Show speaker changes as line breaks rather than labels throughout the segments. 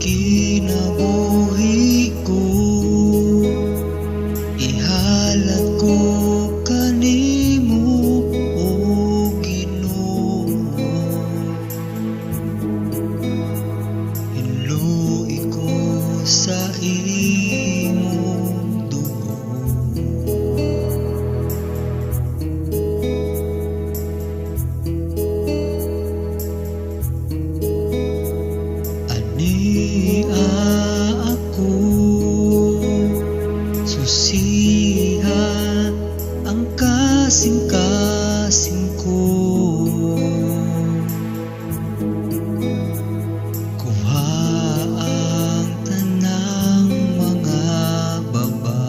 kinabuhi ko, ihalad ko kanimo, o Ginoo. Hinluoy ko sa imong dugo, ania ako susiha ang kasing-kasing ko. Kuha ang tanang mga baba,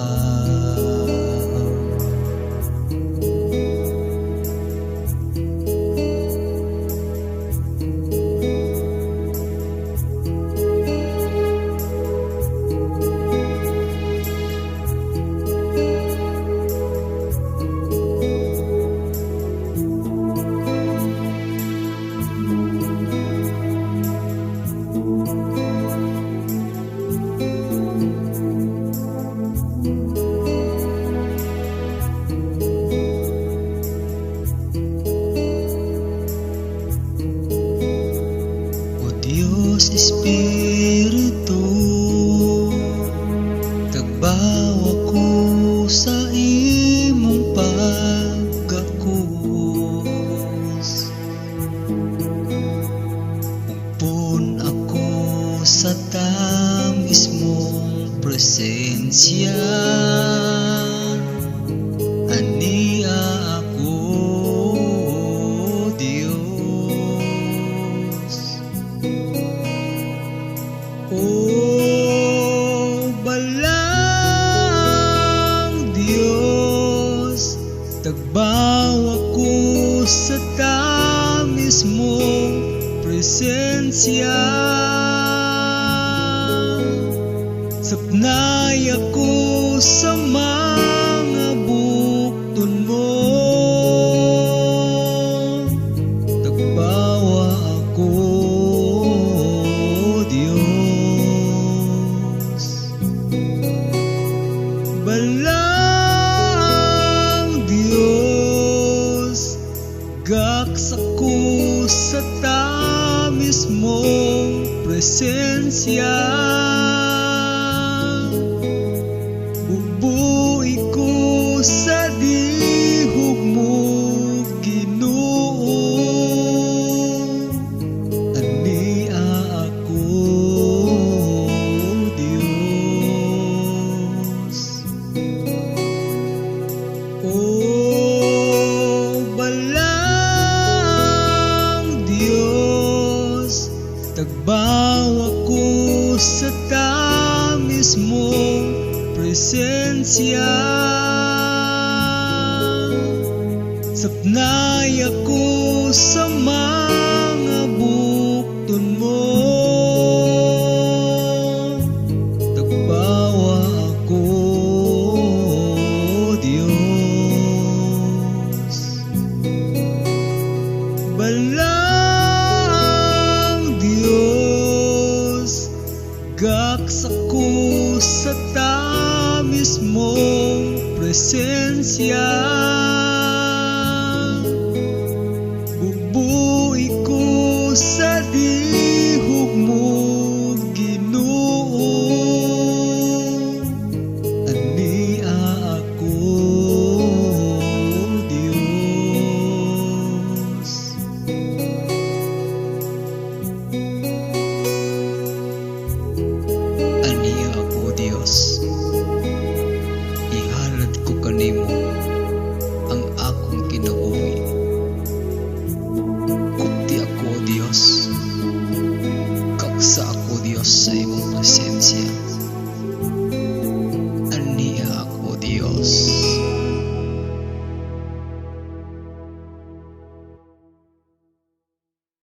Diyos Espiritu, tagbaw ako sa imong pagkakos. Upon ako sa tamis mong presensya, ania ako, Diyos. O balang Diyos, tagbaw ako sa tamis mong presensya. Sapnay ako sa mga bukton mo, tagbawa ako, balang Diyos, gaks ako sa tamis mong presensya. Bubuoy ko sa dihog mo, Ginoo, ania ako, o balang Diyos, tagbaw ako sa tamis mong presensya. Sapnay ako sa mga bukton mo, tagbawa ako, balang Diyos, gaks ako sa tamis mong presensya. Bubuoy ko sa dihog mo, Ginoo, ania ako, ania ako, Diyos. Ihalad ko kanimo ang akong kinabuhi. Kuti ako, Diyos. Kaksa ako, Diyos, sa imong presensya.